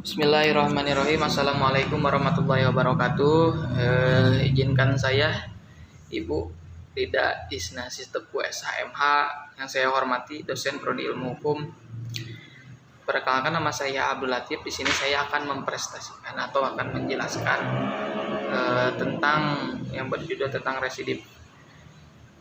Bismillahirrahmanirrahim. Assalamualaikum warahmatullahi wabarakatuh. Izinkan saya Ibu Rida Isna Sistepu SHMH yang saya hormati, dosen Prodi Ilmu Hukum. Perkenalkan, nama saya Abdul Latif. Di sini saya akan mempresentasikan atau akan menjelaskan tentang yang berjudul tentang residip.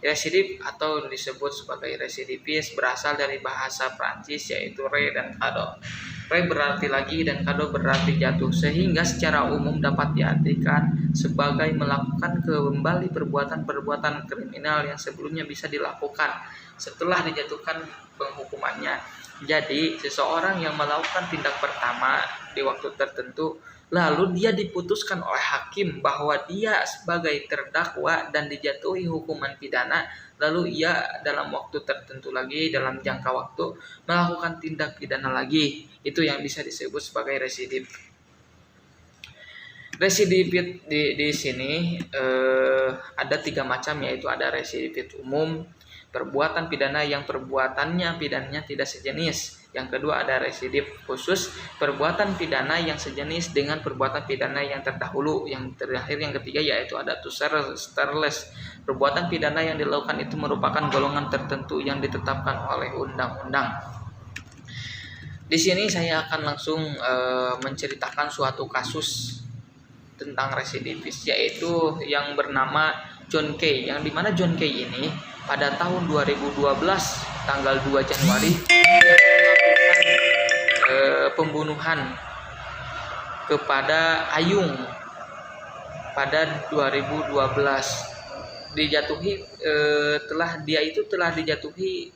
Residip atau disebut sebagai residivis berasal dari bahasa Prancis, yaitu re dan cadeau. Re berarti lagi dan cadeau berarti jatuh, sehingga secara umum dapat diartikan sebagai melakukan kembali perbuatan-perbuatan kriminal yang sebelumnya bisa dilakukan setelah dijatuhkan penghukumannya. Jadi, seseorang yang melakukan tindak pertama di waktu tertentu, lalu dia diputuskan oleh hakim bahwa dia sebagai terdakwa dan dijatuhi hukuman pidana, lalu ia dalam waktu tertentu lagi, dalam jangka waktu, melakukan tindak pidana lagi. Itu yang bisa disebut sebagai residip. Residip di sini ada 3 macam, yaitu ada residip umum, perbuatan pidana yang pidananya tidak sejenis. Yang kedua ada residip khusus, perbuatan pidana yang sejenis dengan perbuatan pidana yang terdahulu. Yang terakhir, yang ketiga, yaitu ada starless, perbuatan pidana yang dilakukan itu merupakan golongan tertentu yang ditetapkan oleh undang-undang. Di sini saya akan langsung menceritakan suatu kasus tentang residivis, yaitu yang bernama John Kay, yang dimana John Kay ini pada tahun 2012 tanggal 2 Januari pembunuhan kepada Ayung pada 2012. Telah dijatuhi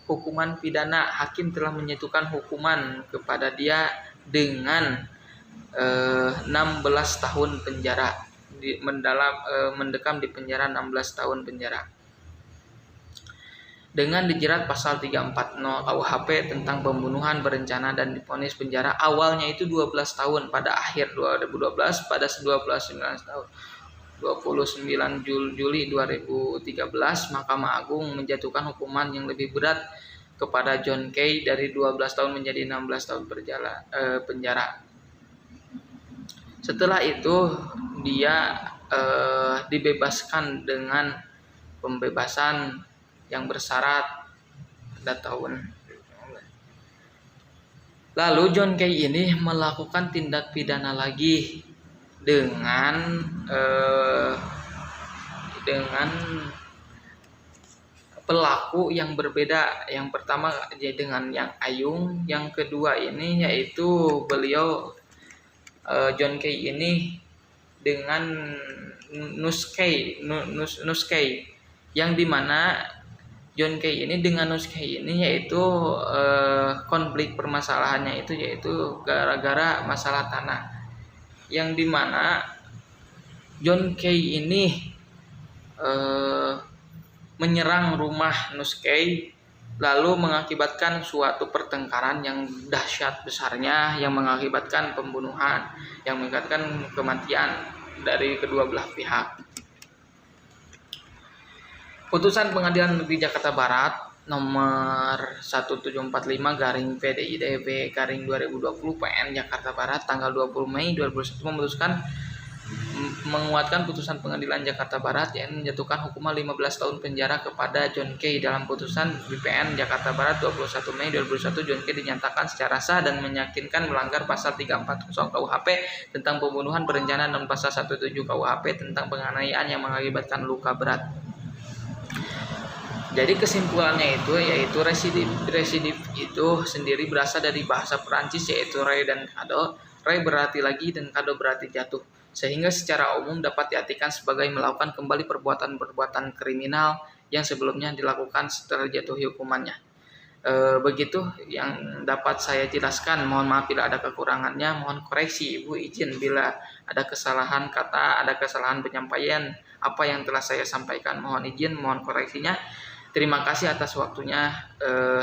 hukuman pidana. Hakim telah menjatuhkan hukuman kepada dia dengan 16 tahun penjara, mendekam di penjara 16 tahun penjara, dengan dijerat pasal 340 KUHP tentang pembunuhan berencana dan divonis penjara awalnya itu 12 tahun. Pada akhir 2012, pada 29 Juli 2013, Mahkamah Agung menjatuhkan hukuman yang lebih berat kepada John Kay dari 12 tahun menjadi 16 tahun penjara. Setelah itu dia dibebaskan dengan pembebasan yang bersyarat pada tahun. Lalu John Kay ini melakukan tindak pidana lagi dengan pelaku yang berbeda. Yang pertama dengan yang Ayung, yang kedua ini yaitu beliau John Kay ini dengan Nuskay, yang dimana John Kay ini dengan Nuskay ini yaitu konflik permasalahannya itu yaitu gara-gara masalah tanah, yang dimana John Kay ini menyerang rumah Nuskay, lalu mengakibatkan suatu pertengkaran yang dahsyat besarnya, yang mengakibatkan pembunuhan, yang mengakibatkan kematian dari kedua belah pihak. Putusan Pengadilan Negeri Jakarta Barat nomor 1745/PDIDB/2020 PN Jakarta Barat tanggal 20 Mei 2021 memutuskan menguatkan putusan Pengadilan Jakarta Barat yang menjatuhkan hukuman 15 tahun penjara kepada John Kay. Dalam putusan BPN Jakarta Barat 21 Mei 2021, John Kay dinyatakan secara sah dan meyakinkan melanggar pasal 340 KUHP tentang pembunuhan berencana dan pasal 17 KUHP tentang penganiayaan yang mengakibatkan luka berat. Jadi kesimpulannya itu yaitu residip itu sendiri berasal dari bahasa Perancis, yaitu re dan cadeau. Re berarti lagi dan cadeau berarti jatuh, sehingga secara umum dapat diartikan sebagai melakukan kembali perbuatan-perbuatan kriminal yang sebelumnya dilakukan setelah jatuhi hukumannya. Begitu yang dapat saya jelaskan. Mohon maaf bila ada kekurangannya, mohon koreksi Ibu, izin bila ada kesalahan kata, ada kesalahan penyampaian apa yang telah saya sampaikan, mohon izin, mohon koreksinya. Terima kasih atas waktunya.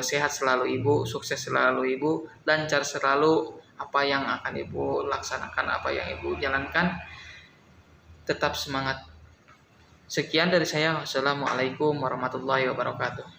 Sehat selalu Ibu, sukses selalu Ibu, lancar selalu apa yang akan Ibu laksanakan, apa yang Ibu jalankan. Tetap semangat. Sekian dari saya. Wassalamualaikum warahmatullahi wabarakatuh.